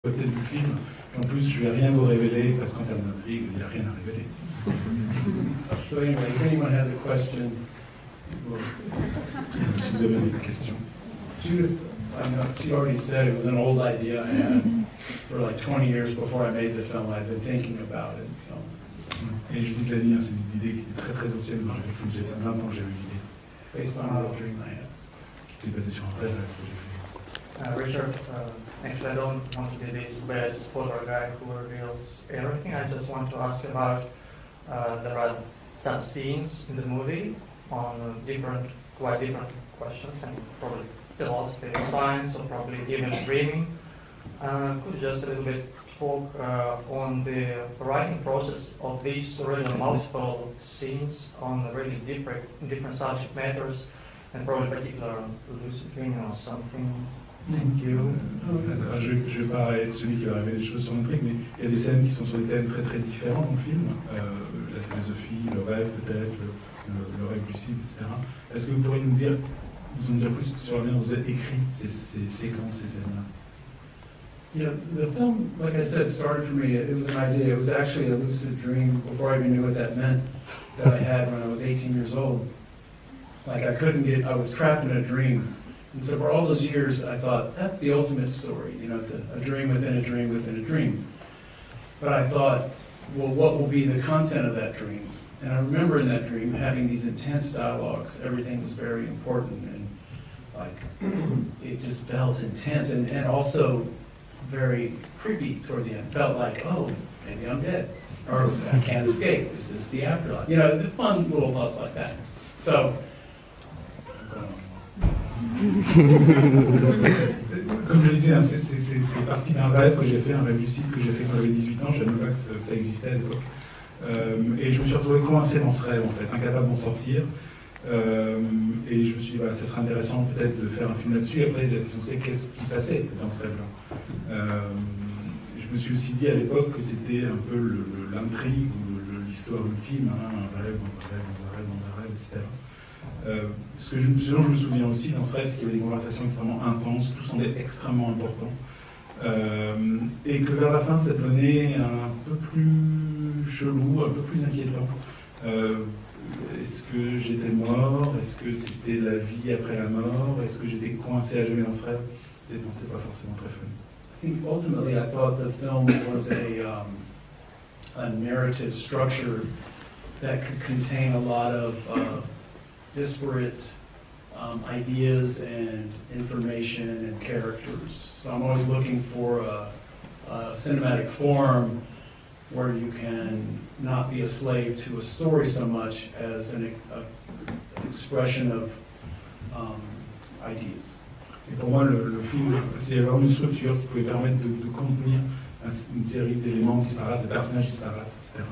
Côté du film, en plus je vais rien vous révéler parce qu'en termes d'intrigue, il n'y a rien à révéler. So anyway, if anyone has a question, Si vous avez des questions. Judith, I know she already said it was an old idea I had for like 20 years before I made the film. I'd been thinking about it, so. Et Judith l'a dit, c'est une idée qui est très très ancienne. Moi, j'ai fait le film, j'ai fait 20 ans que j'avais l'idée, Based on a dream I had. qui était basée sur un vrai rêve que j'ai fait. Richard, actually I don't want to be this bad spoiler guy who reveals everything. I just want to ask about, there are some scenes in the movie on quite different questions, and probably philosophy of science, or probably even dreaming. Could you just a little bit talk on the writing process of these really multiple scenes on really different subject matters, and probably particular on lucid dreaming or something? Thank you. Je ne vais pas être celui qui va révéler des choses sur l'intrigue, mais il y a des scènes qui sont sur des thèmes très très différents dans le film. La philosophie, le rêve peut-être, le rêve lucide, etc. Est-ce que vous pourriez nous en dire plus sur la manière dont vous avez écrit ces séquences, ces scènes-là? Yeah, the film, like I said, started for me. It was an idea. It was actually a lucid dream before I even knew what that meant that I had when I was 18 years old. Like I was trapped in a dream. And so for all those years, I thought, that's the ultimate story, it's a dream within a dream within a dream. But I thought, well, what will be the content of that dream? And I remember in that dream having these intense dialogues. Everything was very important, and like it just felt intense and also very creepy toward the end. Felt like, oh, maybe I'm dead, or I can't escape. Is this the afterlife? The fun little thoughts like that. So. Comme je le disais, c'est parti d'un rêve que j'ai fait, un rêve lucide que j'ai fait quand j'avais 18 ans. Je ne savais pas que ça existait à l'époque. Et je me suis retrouvé coincé dans ce rêve, en fait, incapable d'en sortir. Et je me suis dit, ça serait intéressant peut-être de faire un film là-dessus. Et après, la question c'est qu'est-ce qui se passait dans ce rêve-là. Je me suis aussi dit à l'époque que c'était un peu l'intrigue ou l'histoire ultime, un rêve dans un rêve dans un rêve dans un rêve, etc. Ce dont je me souviens aussi dans ce rêve, c'est qu'il y avait des conversations extrêmement intenses, tout semblait extrêmement important, et que vers la fin, ça devenait un peu plus chelou, un peu plus inquiétant. Est-ce que j'étais mort? Est-ce que c'était la vie après la mort? Est-ce que j'étais coincé à jamais dans ce rêve? Et bon, c'était pas forcément très fun. I think ultimately I thought the film was a narrative structure that could contain a lot of disparate ideas and information and characters. So I'm always looking for a cinematic form where you can not be a slave to a story so much as an expression of ideas. Et pour moi, le film, c'est avoir une structure qui pouvait permettre de contenir une série d'éléments disparates, de personnages disparates, etc.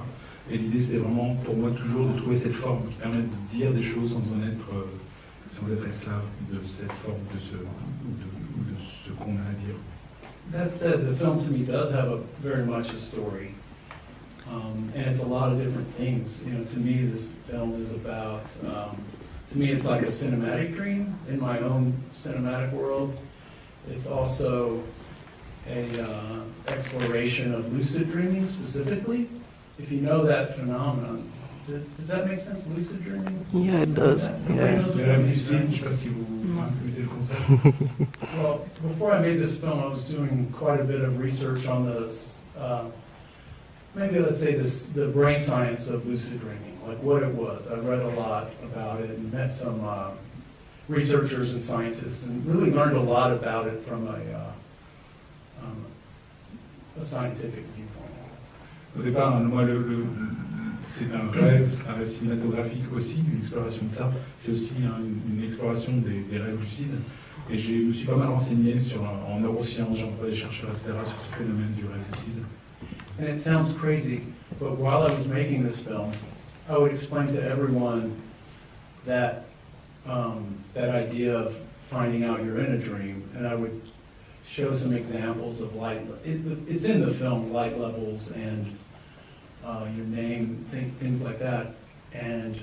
Et l'idée, c'était vraiment, pour moi, toujours de trouver cette forme qui permette de dire des choses sans être esclave de cette forme, de ce qu'on a à dire. That said, the film to me does have very much a story. And it's a lot of different things. To me, this film is about, to me, it's like a cinematic dream in my own cinematic world. It's also a exploration of lucid dreaming specifically. If you know that phenomenon, does that make sense, lucid dreaming? Yeah, it does. Yeah. Well, before I made this film, I was doing quite a bit of research on this, maybe let's say the brain science of lucid dreaming, like what it was. I read a lot about it and met some researchers and scientists and really learned a lot about it from a scientific viewpoint. Au départ, moi, c'est un rêve, c'est un rêve cinématographique aussi, une exploration de ça. C'est aussi une exploration des rêves lucides. Et je me suis pas mal renseigné en neurosciences, j'ai rencontré des chercheurs, etc., sur ce phénomène du rêve lucide. And it sounds crazy, but while I was making this film, I would explain to everyone that idea of finding out you're in a dream, and I would show some examples of light. It's in the film, light levels and your name, things like that. And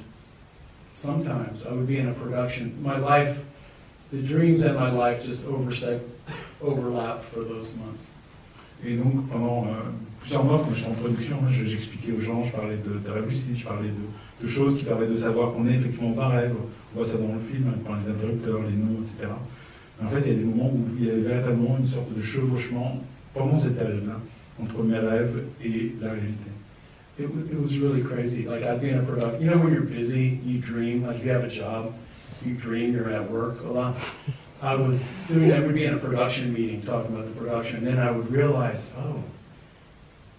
sometimes I would be in a production. My life, the dreams and my life just overlap for those months. Et donc, pendant plusieurs mois, quand j'étais en production, j'expliquais aux gens, je parlais de rêve lucide, je parlais de choses qui permettent de savoir qu'on est effectivement dans un rêve. On voit ça dans le film, dans les interrupteurs, les noms, etc. Mais en fait, il y a des moments où il y avait véritablement une sorte de chevauchement pendant cette période-là, entre mes rêves et la réalité. It was really crazy. Like I'd be in a production, you know when you're busy, you dream, like you have a job, you dream you're at work a lot. I would be in a production meeting talking about the production, and then I would realize, oh,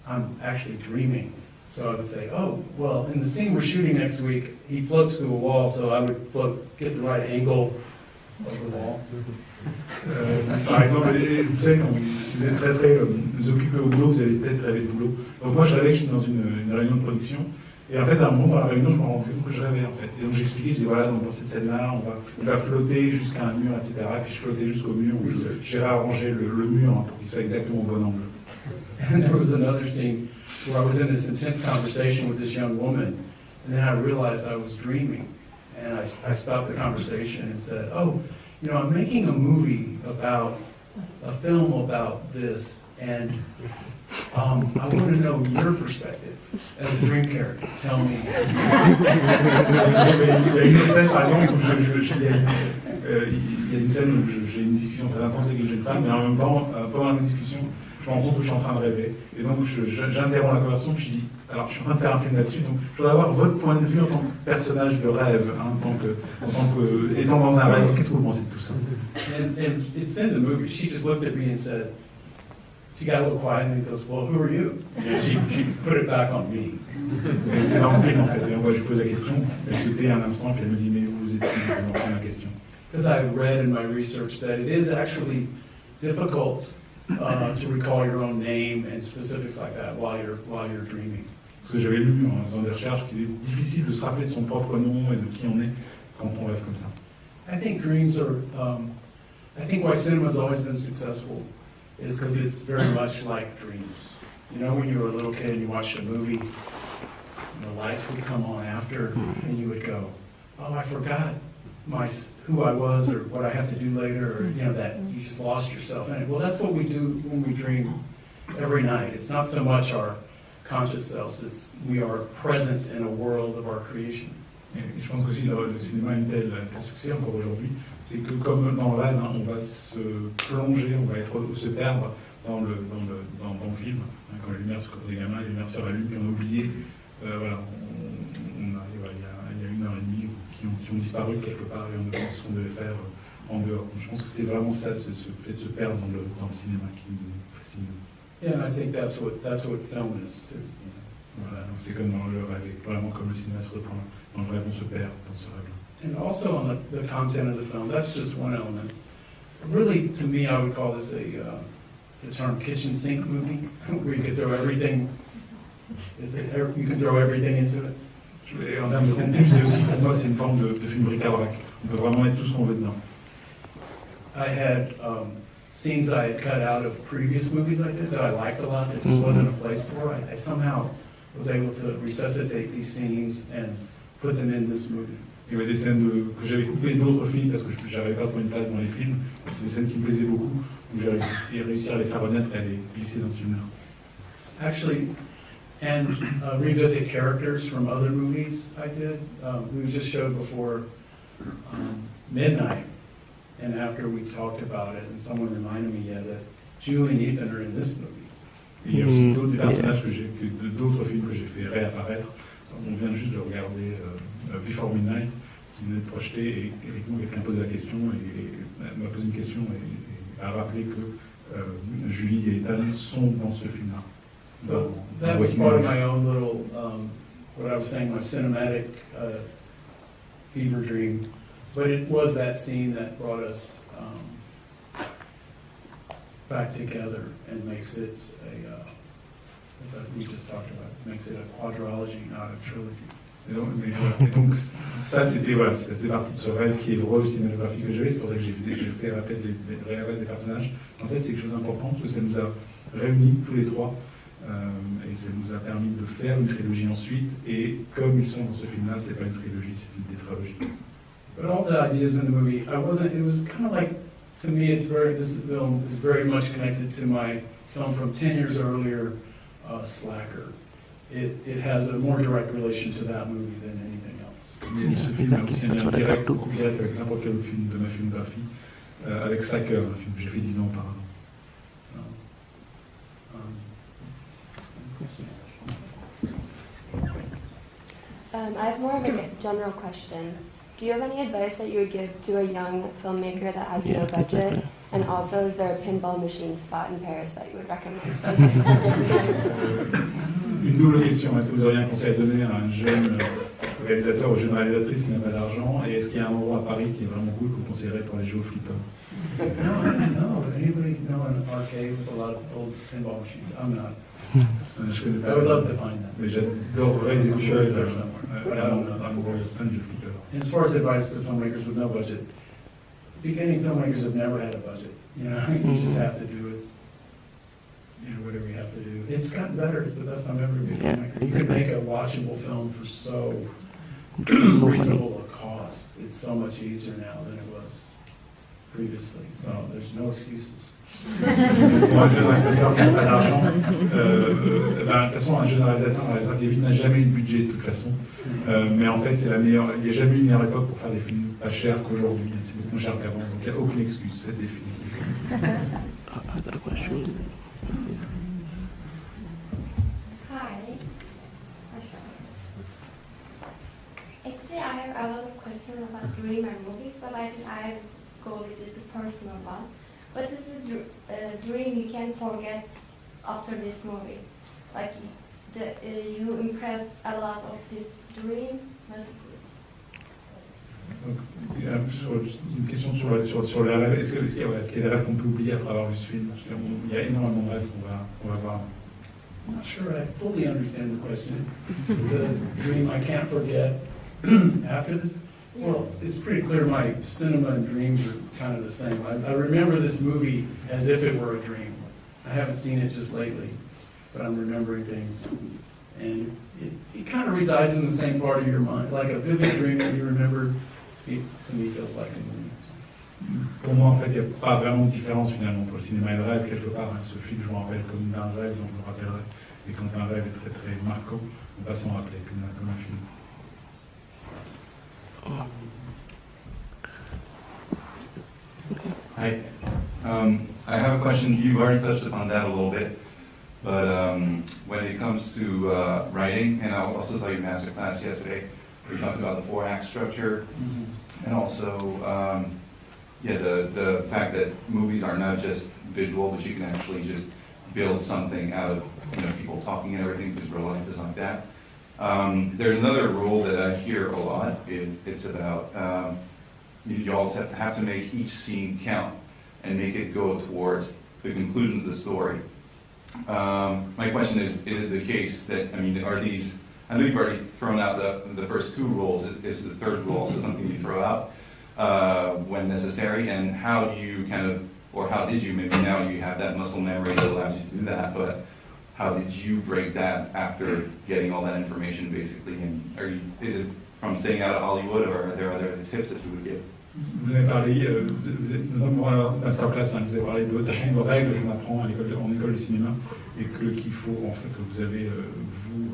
I'm actually dreaming. So I would say, oh, well, in the scene we're shooting next week, he floats through a wall, so I would get the right angle of the wall. Par exemple, vous savez, si vous êtes très très occupé au boulot, vous allez peut-être rêver de boulot. Donc moi, je rêvais que j'étais dans une réunion de production, et en fait, à un moment dans la réunion, je me rendais compte que je rêvais en fait. Et donc j'expliquais, je dis voilà, donc dans cette scène-là, on va flotter jusqu'à un mur, etc. Puis je flottais jusqu'au mur, où j'ai réarrangé le mur pour qu'il soit exactement au bon angle. And there was another scene where I was in this intense conversation with this young woman, and then I realized I was dreaming. And I stopped the conversation and said, oh, you know, I'm making a movie about, a film about this, and I want to know your perspective as a dream character. Tell me. Il y a une scène, par exemple, où il y a une scène où j'ai une discussion très intense avec une jeune femme, mais en même temps, pendant la discussion, je me rends compte que je suis en train de rêver. Et donc, j'interromps la conversation, puis je dis, alors, je suis en train de faire un film là-dessus, donc je voudrais avoir votre point de vue en tant que personnage de rêve, hein, en tant que étant dans un rêve. Qu'est-ce que vous pensez de tout ça? And it's in the movie. She just looked at me and said, she got a little quiet and goes, well, who are you? And she put it back on me. C'est dans le film, en fait. Et moi, je pose la question, elle se tait un instant, puis elle me dit, mais vous êtes qui? Elle me reprend la question. Because I read in my research that it is actually difficult to recall your own name and specifics like that while you're dreaming. Parce que j'avais lu en faisant des recherches qu'il est difficile de se rappeler de son propre nom et de qui on est quand on rêve comme ça. I think dreams are, I think why cinema has always been successful is because it's very much like dreams. You know, when you were a little kid and you watched a movie, the lights would come on after and you would go, oh, I forgot who I was or what I have to do later, or, you know, that you just lost yourself in it. Well, that's what we do when we dream every night. It's not so much our conscious selves, we are present in a world of our creation. Et je pense qu'aussi le cinéma a un tel succès encore aujourd'hui, c'est que comme dans le rêve, hein, on va se plonger, on va se perdre dans le film. Hein, quand quand on est gamin, les lumières se rallument, puis on a oublié, voilà, il y a 1 heure et demie qui ont disparu quelque part et on ne ce qu'on devait faire en dehors. Donc, je pense que c'est vraiment ça, ce fait de se perdre dans le cinéma qui nous fascine. Yeah, and I think that's what film is too. Voilà, donc c'est comme dans le rêve, vraiment comme le cinéma se reprend. Dans le rêve, on se perd dans ce rêve. And also on the content of the film, that's just one element. Really, to me, I would call this the term kitchen sink movie, where you could throw everything. You can throw everything into it. Et en termes de contenu, c'est aussi pour moi c'est une forme de film bric-à-brac. On peut vraiment mettre tout ce qu'on veut dedans. I had scenes I had cut out of previous movies I did that I liked a lot that just wasn't a place for. I somehow was able to resuscitate these scenes and put them in this movie. Il y avait des scènes que j'avais coupées d'autres films parce que je n'avais pas trop une place dans les films. C'est des scènes qui me plaisaient beaucoup, où j'ai réussi à les faire renaître et à les glisser dans ce film-là. Actually, and revisit characters from other movies I did. We just showed before Midnight, and after we talked about it, and someone reminded me, that Julie and Ethan are in this movie. Et il y a aussi d'autres personnages d'autres films que j'ai fait réapparaître. On vient juste de regarder Before Midnight, qui venait de projeter, et effectivement quelqu'un pose la question, et m'a posé une question et a rappelé que Julie et Ethan sont dans ce film-là. So that was part of my own little, what I was saying, my cinematic fever dream. But it was that scene that brought us back together and makes it as we just talked about, makes it a quadrilogy, not a trilogy. Et donc ça c'était voilà, ça faisait partie de ce rêve qui est le rôle cinématographique que j'avais, c'est pour ça que j'ai fait rappel des rêves des personnages. En fait c'est quelque chose d'important parce que ça nous a réunis tous les trois et ça nous a permis de faire une trilogie ensuite, et comme ils sont dans ce film-là, c'est pas une trilogie, c'est une tétralogie. But all the ideas in the movie, it was kind of like, to me, this film is very much connected to my film from 10 years earlier, Slacker. It has a more direct relation to that movie than anything else. Mais ce film a aussi un lien direct, beaucoup direct avec n'importe quel autre film de ma filmographie, avec Slacker, un film que j'ai fait 10 ans auparavant. So, I have more of a general question. Do you have any advice that you would give to a young filmmaker that has no budget? And also, is there a pinball machine spot in Paris that you would recommend? Une double question. Est-ce que vous auriez un conseil à donner à un jeune réalisateur ou jeune réalisatrice qui n'a pas d'argent? Et est-ce qu'il y a un endroit à Paris qui est vraiment cool que vous conseillerez pour aller jouer au flipper? No, anybody know an arcade with a lot of old pinball machines? I'm not. Je connais pas. I would love to find that. Mais j'adorerais des Sure, choses there somewhere. But I don't know. un gros fan du flipper. As far as advice to filmmakers with no budget, beginning filmmakers have never had a budget. You know, you just have to do it. You know, whatever you have to do. It's gotten better. It's the best time ever to be a filmmaker. You can make a watchable film for so reasonable a cost. It's so much easier now than it was previously. So there's no excuses. Pour un jeune réalisateur qui n'a pas d'argent, de toute façon, un jeune réalisateur qui n'a jamais eu de budget de toute façon. Mais en fait, c'est la meilleure. Il n'y a jamais eu une meilleure époque pour faire des films pas chers qu'aujourd'hui. C'est beaucoup moins cher qu'avant. Donc il n'y a aucune excuse. Faites des films. Hi. Actually, I have a lot of questions about dream and movies, but I think I go with the personal one. What is a dream you can forget after this movie? Like, you impress a lot of this dream. Donc, une question sur les rêves. Est-ce qu'il y a des rêves qu'on peut oublier après avoir vu ce film? Il y a énormément de rêves qu'on va voir. I'm not sure I fully understand the question. It's a dream I can't forget after this. Well, it's pretty clear my cinema and dreams are kind of the same. I remember this movie as if it were a dream. I haven't seen it just lately, but I'm remembering things. And it kind of resides in the same part of your mind. Like a vivid dream that you remember, it, to me, feels like a movie. Pour moi, en fait, il n'y a pas vraiment de différence finalement entre le cinéma et le rêve. Quelque part, hein, ce film, je me rappelle comme d'un rêve, donc je me rappellerai. Et quand un rêve est très très marquant, on va s'en rappeler comme un film. Hi. I have a question. You've already touched upon that a little bit, but when it comes to writing, and I also saw your master class yesterday, where you talked about the 4-act structure, and also the fact that movies are not just visual, but you can actually just build something out of people talking and everything, because real life is like that. There's another rule that I hear a lot. It's about you also have to make each scene count and make it go towards the conclusion of the story. My question is it the case that, are these, I know you've already thrown out the first 2 rules. Is the third rule also something you throw out when necessary? And how do you how did you, maybe now you have that muscle memory that allows you to do that, but how did you break that after getting all that information basically? And is it from staying out of Hollywood, or are there other tips that you would give? Vous avez parlé, dans la masterclass, vous avez parlé de règles qu'on apprend en école de cinéma et qu'il faut, en fait, que vous avez, vous,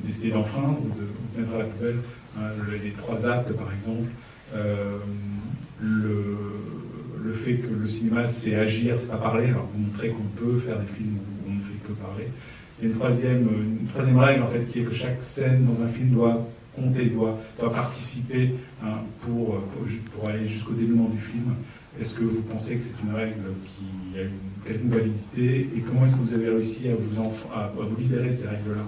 décidé d'enfreindre ou de mettre à la poubelle. Les 3 actes, par exemple. Le fait que le cinéma, c'est agir, c'est pas parler. Alors, vous montrez qu'on peut faire des films où on ne fait que parler. Il y a une troisième règle, en fait, qui est que chaque scène dans un film doit compter, doit participer pour aller jusqu'au dénouement du film. Est-ce que vous pensez que c'est une règle qui a une quelconque validité, et comment est-ce que vous avez réussi à vous libérer de ces règles-là?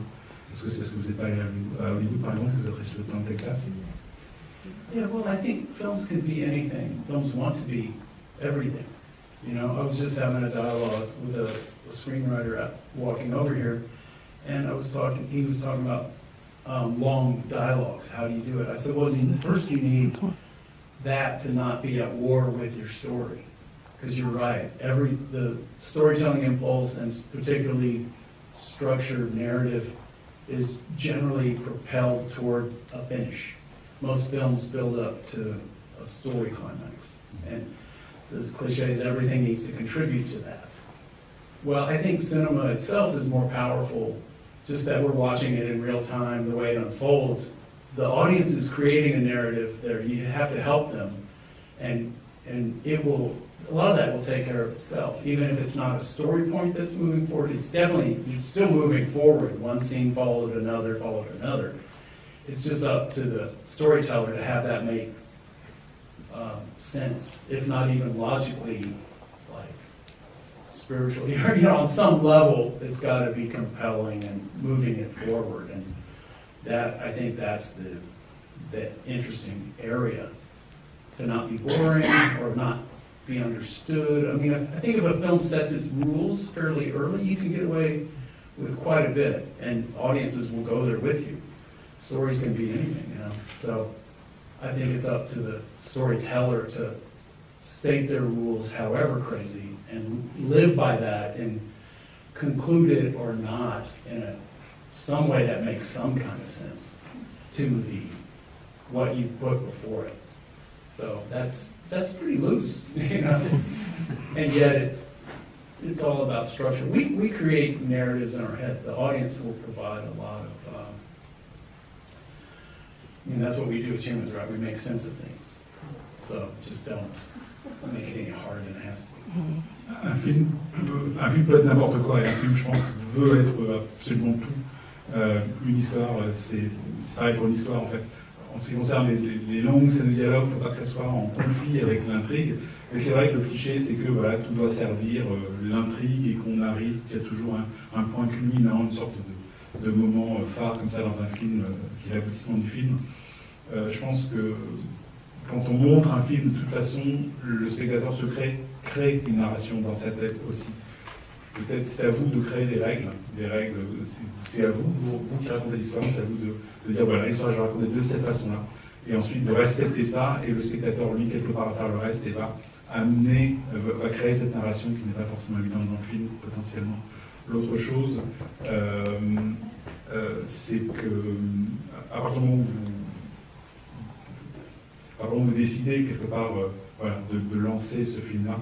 Est-ce que c'est parce que vous êtes pas allé à Hollywood, par exemple, que vous êtes resté dans le Texas? Yeah, well, I think films can be anything. Films want to be everything. I was just having a dialogue with a screenwriter walking over here, and he was talking about long dialogues. How do you do it? I said, well, first you need that to not be at war with your story. Because you're right, the storytelling impulse, and particularly structured narrative, is generally propelled toward a finish. Most films build up to a story climax. And as cliche as everything needs to contribute to that. Well, I think cinema itself is more powerful, just that we're watching it in real time, the way it unfolds. The audience is creating a narrative there. You have to help them, and it will, a lot of that will take care of itself. Even if it's not a story point that's moving forward, it's still moving forward. One scene followed another, It's just up to the storyteller to have that make sense, if not even logically, like spiritually, on some level, it's got to be compelling and moving it forward. And that, I think that's the interesting area, to not be boring or not be understood. I mean, I think if a film sets its rules fairly early, you can get away with quite a bit, and audiences will go there with you. Stories can be anything, So I think it's up to the storyteller to state their rules however crazy and live by that and conclude it or not in some way that makes some kind of sense to what you put before it. So that's pretty loose, and yet it's all about structure. We create narratives in our head. The audience will provide a lot of. That's what we do as humans, right? We make sense of things. So just don't make it any harder than it has to be. Un film peut être n'importe quoi, et un film, je pense, veut être absolument tout. Une histoire, c'est pareil pour une histoire, en fait. En ce qui concerne les longues scènes de dialogue, il ne faut pas que ça soit en conflit avec l'intrigue. Mais c'est vrai que le cliché, c'est que voilà, tout doit servir l'intrigue et qu'on arrive, qu'il y a toujours un point culminant, une sorte de moment phare comme ça dans un film, qui est l'aboutissement du film. Je pense que quand on montre un film, de toute façon, le spectateur se crée une narration dans sa tête aussi. Peut-être c'est à vous de créer des règles. C'est à vous qui racontez l'histoire, c'est à vous de dire voilà, l'histoire je vais raconter de cette façon-là. Et ensuite de respecter ça, et le spectateur, lui, quelque part, va faire le reste et va créer cette narration qui n'est pas forcément évidente dans le film, potentiellement. L'autre chose, c'est que à partir du moment où vous décidez quelque part de lancer ce film-là,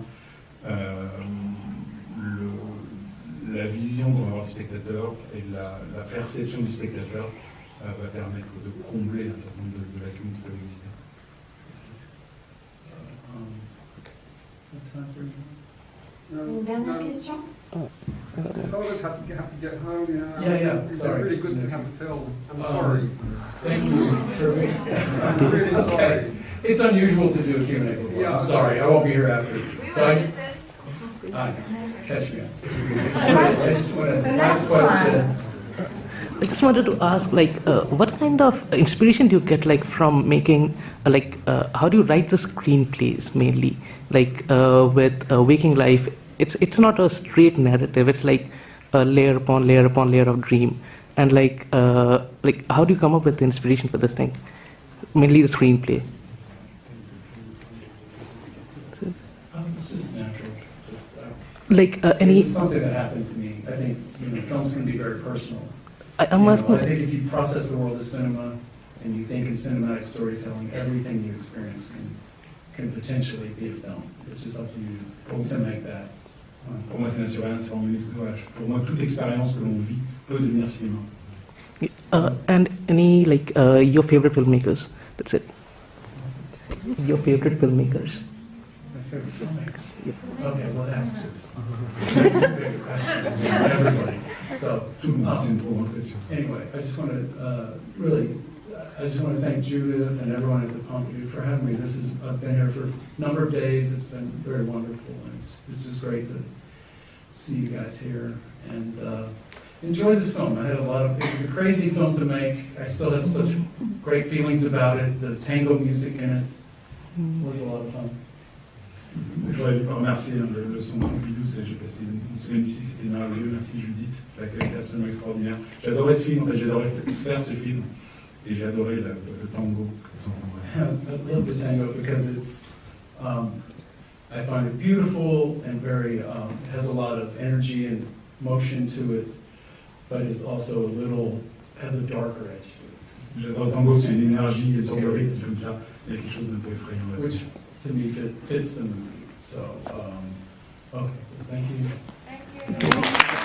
la vision qu'on va avoir du spectateur et la perception du spectateur va permettre de combler un certain nombre de lacunes qui peuvent exister. Une dernière question? Some of us have to get home, Yeah, It's sorry. really good to have a film. I'm sorry. Thank you for me. I'm really Okay. sorry. It's unusual to do a Q&A before. Yeah. I'm sorry, I won't be here after. Catch me up. I just want to, last question. I just wanted to ask, what kind of inspiration do you get, from making, how do you write the screenplays mainly? With Waking Life, it's not a straight narrative. It's like a layer upon layer upon layer of dream. And how do you come up with the inspiration for this thing? Mainly the screenplay. It's just natural. Any. It's something that happened to me. I think films can be very personal. I'm asking. I think if you process the world as cinema and you think in cinematic storytelling, everything you experience can potentially be a film. It's just up to you to make that. Pour moi, c'est naturel, c'est vraiment une histoire. Pour moi, toute expérience que l'on vit peut devenir cinéma. And any your favorite filmmakers? That's it. Your favorite filmmakers. My favorite filmmakers. Okay, well that's a big question. Everybody. So anyway, I just want to thank Judith and everyone at the Pompidou for having me. I've been here for a number of days. It's been very wonderful, and it's just great to see you guys here and enjoy this film. It was a crazy film to make. I still have such great feelings about it. The tango music in it was a lot of fun. Je voudrais remercier le son de Pompidou, j'ai passé une semaine ici, c'était merveilleux, merci Judith, l'accueil était absolument extraordinaire. J'adorais ce film, j'adorais faire ce film, et j'ai adoré le tango. I love the tango because it's, I find it beautiful and very, it has a lot of energy and motion to it, but it's also has a darker edge to it. J'adore le tango, c'est une énergie, une sorte de rythme comme ça, il y a quelque chose d'un peu effrayant. Which to me fits the movie. So, okay, thank you. Thank you. So,